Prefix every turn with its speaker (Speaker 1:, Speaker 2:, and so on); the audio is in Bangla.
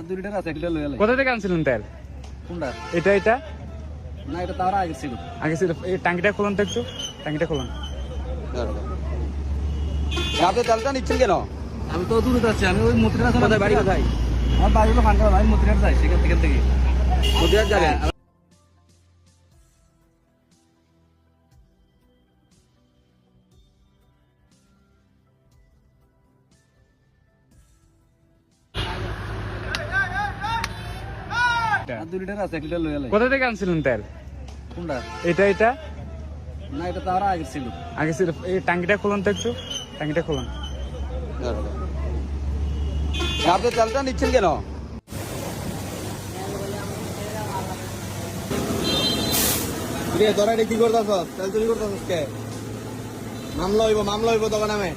Speaker 1: 2 লিটার আছে, 1 লিটার লয়ে
Speaker 2: কোথা থেকে আনছিলেন তেল?
Speaker 1: কোনটা?
Speaker 2: এটা
Speaker 1: না, এটা তার আগে ছিল।
Speaker 2: আগে ছিল। এই টাঙ্কিটা খুলুন তো একটু, টাঙ্কিটা খুলুন।
Speaker 3: আপনি তেলটা নিচ্ছেন কেন?
Speaker 1: আমি তো দূরে যাচ্ছি, আমি ওই মতিরাট
Speaker 3: কোথায় বাড়ি কোথায়?
Speaker 1: আমার বাড়ি হলো ফাঙ্কা, আমি মতিরাট যাই সেখান থেকে।
Speaker 3: মতিহাট যাবেন?
Speaker 1: আর 2 লিটার আছে, 1 লিটার লয়ে
Speaker 2: কোথা থেকে আনছিলেন তেল?
Speaker 1: কোনটা?
Speaker 2: এটা
Speaker 1: না, এটা তার আগে ছিল।
Speaker 2: আগে ছিল। এই টাঙ্কিটা খুলুন তো একটু, টাঙ্কিটা খুলুন।
Speaker 3: আপনি তেলটা নিচ্ছেন কেন? তোরা কি করতেছ? তেল চুরি করতেছ কে? মামলা হইব তখন নামে।